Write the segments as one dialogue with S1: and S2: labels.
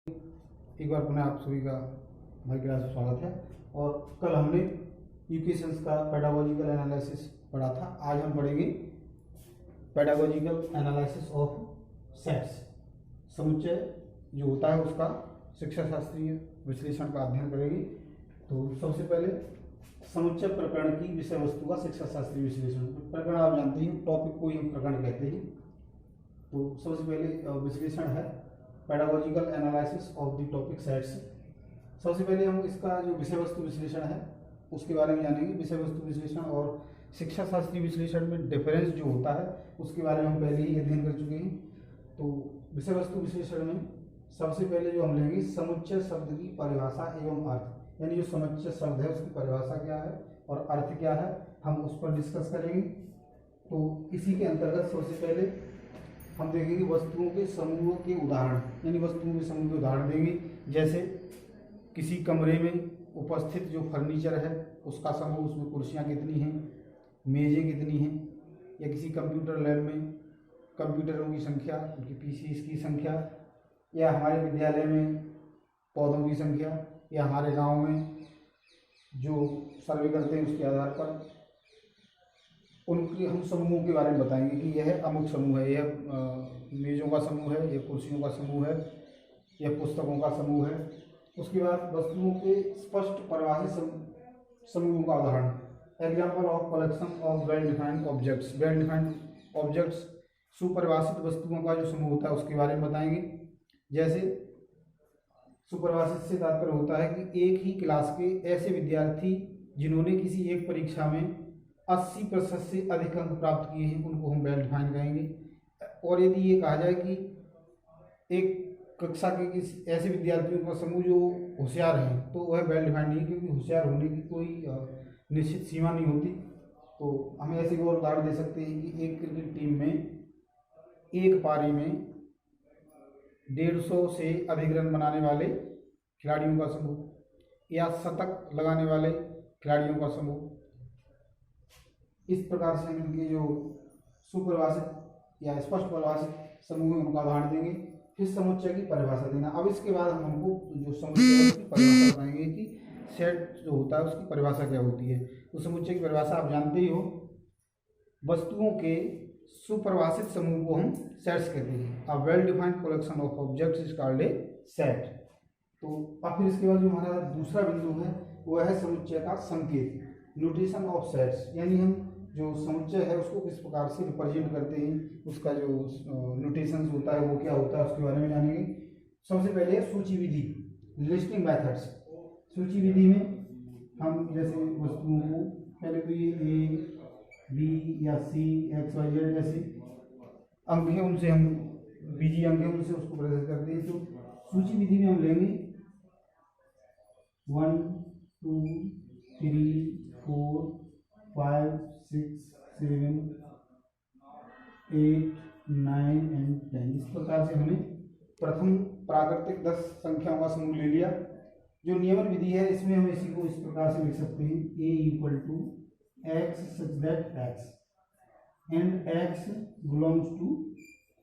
S1: एक बार पुनः आप सभी का हमारी क्लास में स्वागत है। और कल हमने इक्वेशंस का पेडागोजिकल एनालिसिस पढ़ा था। आज हम पढ़ेंगे पेडागोजिकल एनालिसिस ऑफ सेट्स। समुच्चय जो होता है उसका शिक्षा शास्त्रीय विश्लेषण का अध्ययन करेंगे। तो सबसे पहले समुच्चय प्रकरण की विषय वस्तु का शिक्षा शास्त्रीय विश्लेषण। प्रकरण आप जानते हैं, टॉपिक को ही हम प्रकरण कहते हैं। तो सबसे पहले विश्लेषण है pedagogical analysis of the topic sets. सबसे पहले हम इसका जो विषय वस्तु विश्लेषण है उसके बारे में जानेंगे। विषय वस्तु विश्लेषण और शिक्षा शास्त्रीय विश्लेषण में डिफरेंस जो होता है उसके बारे में हम पहले ही अध्ययन कर चुके हैं। तो विषय वस्तु विश्लेषण में सबसे पहले जो हम लेंगे समुच्चय शब्द की परिभाषा एवं अर्थ, यानी जो समुच्चय शब्द है उसकी परिभाषा क्या है और अर्थ क्या है, हम उस पर डिस्कस करेंगे। तो इसी के अंतर्गत सबसे पहले हम देखेंगे वस्तुओं के समूहों के उदाहरण, यानी वस्तुओं के समूह के उदाहरण देंगे। जैसे किसी कमरे में उपस्थित जो फर्नीचर है उसका समूह, उसमें कुर्सियाँ कितनी हैं, मेज़ें कितनी हैं, या किसी कंप्यूटर लैब में कंप्यूटरों की संख्या, उनकी पीसीज की संख्या, या हमारे विद्यालय में पौधों की संख्या, या हमारे गांव में जो सर्वे करते हैं उसके आधार पर उनके हम समूहों के बारे में बताएंगे कि यह अमुक समूह है, यह मेज़ों का समूह है, यह कुर्सियों का समूह है, यह पुस्तकों का समूह है। उसके बाद वस्तुओं के स्पष्ट परिभाषित समूहों का उदाहरण, example of collection of well defined objects. Well defined objects सुपरिभाषित वस्तुओं का जो समूह होता है उसके बारे में बताएंगे। जैसे सुपरिभाषित से तात्पर्य होता है कि एक ही क्लास के ऐसे विद्यार्थी जिन्होंने किसी एक परीक्षा में 80% से अधिक अंक प्राप्त किए हैं उनको हम वेल डिफाइंड कहेंगे। और यदि ये कहा जाए कि एक कक्षा के किसी ऐसे विद्यार्थियों का समूह जो होशियार हैं तो वह वेल डिफाइंड नहीं, क्योंकि होशियार होने की कोई निश्चित सीमा नहीं होती। तो हम ऐसे और उदाहरण दे सकते हैं कि एक क्रिकेट टीम में एक पारी में 150 से अधिक रन बनाने वाले खिलाड़ियों का समूह, या शतक लगाने वाले खिलाड़ियों का समूह। इस प्रकार से हम इनके जो सुपरिभाषित या स्पष्ट परिभाषित समूह है उनका उदाहरण देंगे। फिर समुच्चय की परिभाषा देना। अब इसके बाद हम हमको जो समुच्चय की परिभाषा बताएंगे कि सेट जो होता है उसकी परिभाषा क्या होती है। तो समुच्चय की परिभाषा आप जानते ही हो, वस्तुओं के सुपरिभाषित समूह को हम सेट्स कहते हैं। A well defined collection of objects is called a set. तो अब फिर इसके बाद जो हमारा दूसरा बिंदु है वह है समुच्चय का संकेत, नोटेशन ऑफ सेट्स, यानी हम जो समुच्चय है उसको किस प्रकार से रिप्रेजेंट करते हैं, उसका जो नोटेशन होता है वो क्या होता है उसके बारे में जानेंगे। सबसे पहले सूची विधि, लिस्टिंग मेथड्स। सूची विधि में हम जैसे वस्तुओं को पहले तो ये ए बी या सी एक्स वाई जेड जैसे अंक हैं उनसे हम बीजी अंक हैं उनसे उसको प्रदर्शित करते हैं। तो सूची विधि में हम लेंगे 1 2 3 4 5 6 7 8 9 एंड 10। इस प्रकार से हमने प्रथम प्राकृतिक 10 संख्याओं का समूह ले लिया। जो नियमन विधि है इसमें हम इसी को इस प्रकार से लिख सकते हैं, a equal to X such that X and X belongs to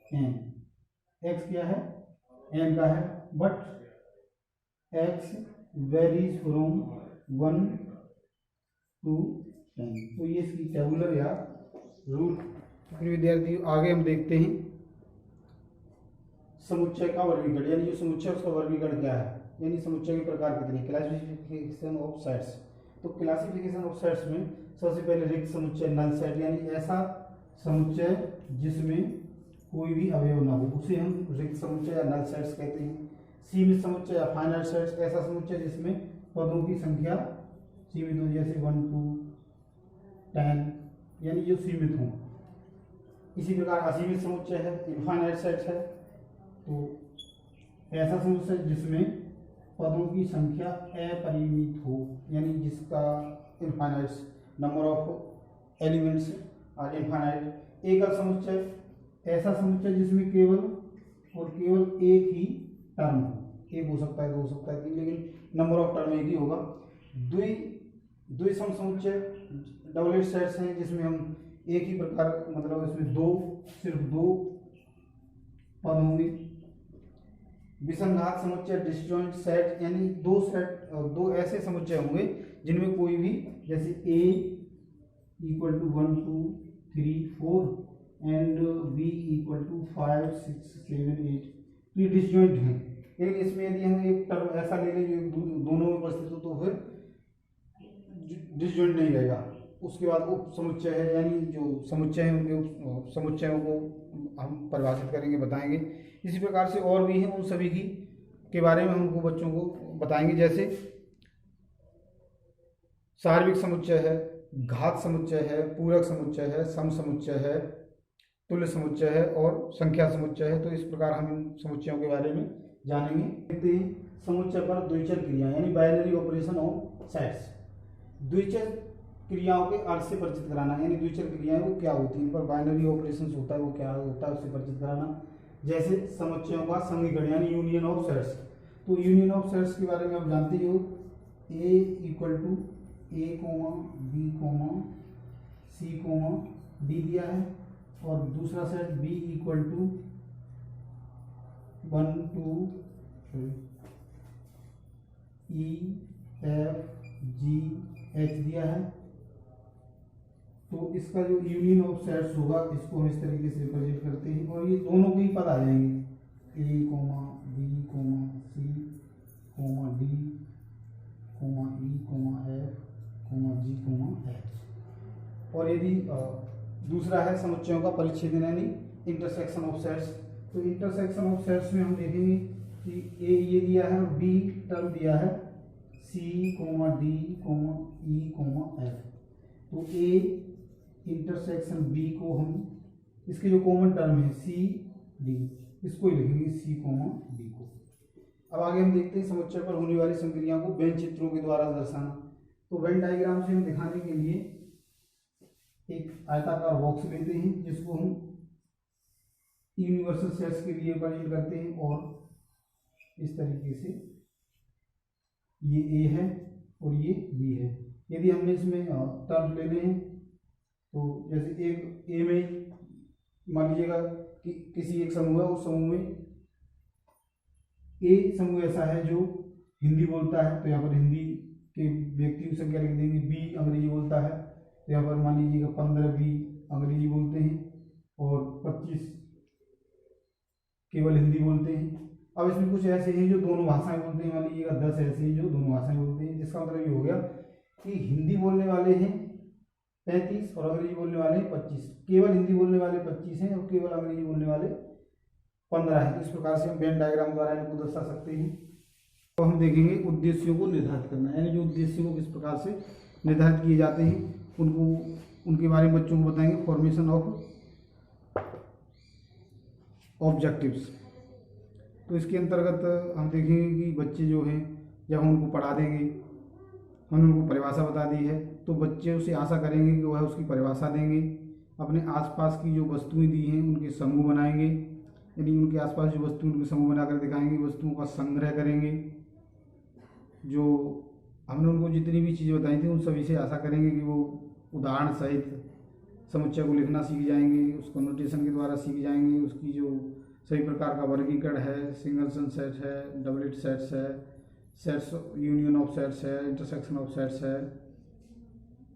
S1: n। X क्या है, n का है, but X varies from 1 to 10। तो ये इसकी टेबुलर या रूल। फिर विद्यार्थी आगे हम देखते हैं समुच्चय का वर्गीकरण, यानी जो समुच्चय उसका वर्गीकरण क्या है, यानी समुच्चय के प्रकार कितने, क्लासिफिकेशन ऑफ सेट्स। तो क्लासिफिकेशन ऑफ सेट्स में सबसे पहले रिक्त समुच्चय, नल सेट, यानी ऐसा समुच्चय जिसमें कोई भी अवयव ना हो उसे हम रिक्त समुच्चय या नल सेट्स कहते हैं। सीमित समुच्चय या फाइनाइट सेट्स, ऐसा समुच्चय जिसमें पदों की संख्या सीमित हो, जैसे 1 2 10, यानी जो सीमित हों। इसी प्रकार असीमित समुच्चय है, इनफाइनाइट सेट्स है। तो ऐसा समुच्चय जिसमें पदों की संख्या अपरिमित हो, यानी जिसका इनफाइनाइट नंबर ऑफ एलिमेंट्स और इनफाइनाइट। एकल समुच्चय, ऐसा समुच्चय जिसमें केवल और केवल एक ही टर्म हो, एक हो सकता है, दो हो सकता है, तीन, लेकिन नंबर ऑफ टर्म एक ही होगा। द्विसम समुच्चय, डबलेट सेट्स हैं जिसमें हम एक ही प्रकार, मतलब इसमें सिर्फ दो पद होंगे। विसंघात समुच्चय, डिसजॉइंट सेट, यानी दो ऐसे समुच्चय होंगे जिनमें कोई भी, जैसे A equal to 1 2 3 4 and B equal to 5 6 7 8, तो ये डिसजॉइंट हैं। लेकिन इसमें यदि हम एक टर्म ऐसा ले लें जो दोनों में उपस्थित हो तो फिर डिसजॉइंट नहीं रहेगा। उसके बाद उप समुच्चय है, यानी जो समुच्चय हैं उनके उप समुच्चयों को हम परिभाषित करेंगे, बताएंगे। इसी प्रकार से और भी हैं, उन सभी की के बारे में हम उनको बच्चों को बताएंगे। जैसे सार्वत्रिक समुच्चय है, घात समुच्चय है, पूरक समुच्चय है, सम समुच्चय है, तुल्य समुच्चय है और संख्या समुच्चय है। तो इस प्रकार हम इन समुच्चयों के बारे में जानेंगे। देखते हैं समुच्चय पर द्विचर क्रिया, यानी बाइनरी ऑपरेशन ऑन सेट्स। द्विचर क्रियाओं के अर्थ से परिचित कराना, यानी द्विचर क्रियाएं वो क्या होती हैं, इन पर बाइनरी ऑपरेशंस होता है वो क्या होता है उससे परिचित कराना। जैसे समुच्चयों का संघीकरण, यानी यूनियन ऑफ सेट्स। तो यूनियन ऑफ सेट्स के बारे में आप जानते ही हो, A equal to A comma B comma C comma D दिया है, और दूसरा set B equal to 1 2 E F G H दिया है। तो इसका जो यूनियन ऑफ सेट्स होगा इसको हम इस तरीके से रिप्रेजेंट करते हैं, और ये दोनों के ही पद आ जाएंगे, A comma B comma C comma D comma E comma F comma G comma H। और यदि दूसरा है समुच्चयों का परिच्छेदन, यानी इंटरसेक्शन ऑफ सेट्स। तो इंटरसेक्शन ऑफ सेट्स में हम देखेंगे कि A ये दिया है और B टर्म दिया है C comma D comma E comma F। तो A इंटरसेक्शन B को हम, इसके जो कॉमन टर्म है C D, इसको ही लिखेंगे C कोमा D को। अब आगे हम देखते हैं समुच्चय पर होने वाली संक्रियाओं को वेन चित्रों के द्वारा दर्शाना। तो वेन डायग्राम से हम दिखाने के लिए एक आयताकार बॉक्स लेते हैं जिसको हम यूनिवर्सल सेट्स के लिए प्रेजेंट करते हैं, और इस तरीके से ये A है और ये B है। यदि हमने इसमें टर्म लेने हैं तो जैसे एक A में मान लीजिएगा कि किसी एक समूह है, उस समूह में A समूह ऐसा है जो हिंदी बोलता है, तो यहाँ पर हिंदी के व्यक्तियों की संख्या लिख देंगे। B अंग्रेजी बोलता है, तो यहाँ पर मान लीजिएगा 15 B अंग्रेजी बोलते हैं और 25 केवल हिंदी बोलते हैं। अब इसमें कुछ ऐसे हैं जो दोनों भाषाएं बोलते हैं, मान लीजिएगा 10 ऐसे हैं जो दोनों भाषाएं बोलते हैं। जिसका मतलब ये हो गया कि हिंदी बोलने वाले हैं 35 और अंग्रेजी बोलने वाले हैं 25। केवल हिंदी बोलने वाले 25 हैं और केवल अंग्रेजी बोलने वाले 15 हैं। इस प्रकार से हम वेन डायग्राम द्वारा इनको दर्शा सकते हैं। तो हम देखेंगे उद्देश्यों को निर्धारित करना, यानी जो उद्देश्यों को किस प्रकार से निर्धारित किए जाते हैं उनको, उनके बारे में बच्चों को बताएंगे। Formation of objectives. तो इसके अंतर्गत हम देखेंगे कि बच्चे जो हैं, जब हम उनको पढ़ा देंगे, हमने उनको परिभाषा बता दी है, तो बच्चे उसे आशा करेंगे कि वह उसकी परिभाषा देंगे। अपने आसपास की जो वस्तुएं दी हैं उनके समूह बनाएंगे, यानी उनके आसपास जो वस्तु उनके समूह बनाकर दिखाएंगे, वस्तुओं का संग्रह करेंगे। जो हमने उनको जितनी भी चीज़ें बताई थी उन सभी से आशा करेंगे कि वो उदाहरण सहित समुच्चय को लिखना सीख जाएंगे, उसको नोटेशन के द्वारा सीख जाएंगे। उसकी जो सभी प्रकार का वर्गीकरण है, सिंगलसन सेट है, डबलेट सेट्स है, सेट्स यूनियन ऑफ सेट्स है, इंटरसेक्शन ऑफ सेट्स है,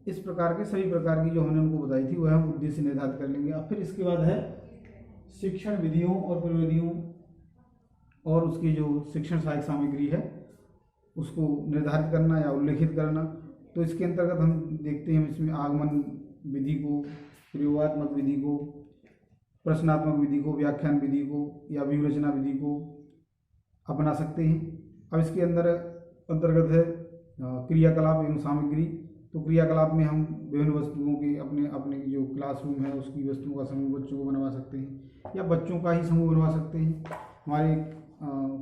S1: इस प्रकार के सभी प्रकार की जो हमने उनको बताई थी वह हम उद्देश्य निर्धारित कर लेंगे। अब फिर इसके बाद है शिक्षण विधियों और प्रविधियों और उसकी जो शिक्षण सहायक सामग्री है उसको निर्धारित करना या उल्लेखित करना। तो इसके अंतर्गत हम देखते हैं इसमें आगमन विधि को, प्रयोगात्मक विधि को, प्रश्नात्मक विधि को, व्याख्यान विधि को या व्यूरचना विधि को अपना सकते हैं। अब इसके अंतर्गत है क्रियाकलाप एवं सामग्री। तो क्रियाकलाप में हम विभिन्न वस्तुओं के अपने अपने जो क्लासरूम है उसकी वस्तुओं का समूह बच्चों को बनवा सकते हैं या बच्चों का ही समूह बनवा सकते हैं। हमारे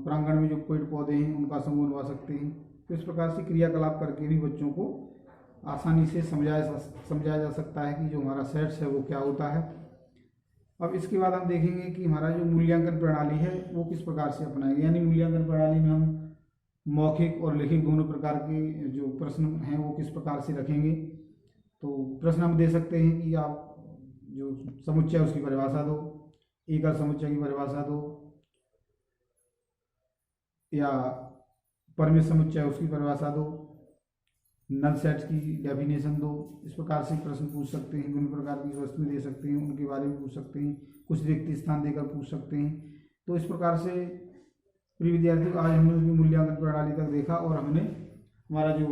S1: प्रांगण में जो पेड़ पौधे हैं उनका समूह बनवा सकते हैं। तो इस प्रकार से क्रियाकलाप करके भी बच्चों को आसानी से समझाया जा सकता है कि जो हमारा सेट्स है वो क्या होता है। अब इसके बाद हम देखेंगे कि हमारा जो मूल्यांकन प्रणाली है वो किस प्रकार से अपनाएंगे, यानी मूल्यांकन प्रणाली में हम मौखिक और लिखित दोनों प्रकार के जो प्रश्न हैं वो किस प्रकार से रखेंगे। तो प्रश्न हम दे सकते हैं कि आप जो समुच्चय उसकी परिभाषा दो, एकल समुच्चय की परिभाषा दो, या परमेय समुच्चय उसकी परिभाषा दो, नल सेट की डेफिनेशन दो। इस प्रकार से प्रश्न पूछ सकते हैं। विभिन्न प्रकार की वस्तुएं दे सकते हैं, उनके बारे में पूछ सकते हैं, कुछ रिक्त स्थान देकर पूछ सकते हैं। तो इस प्रकार से प्रिय विद्यार्थियों, आज हमने उसकी मूल्यांकन प्रणाली तक देखा और हमने हमारा जो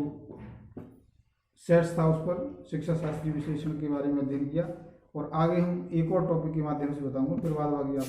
S1: सेट्स था उस पर शिक्षा शास्त्रीय विश्लेषण के बारे में अध्ययन किया। और आगे हम एक और टॉपिक के माध्यम से बताऊंगा, फिर बाद बाकी आप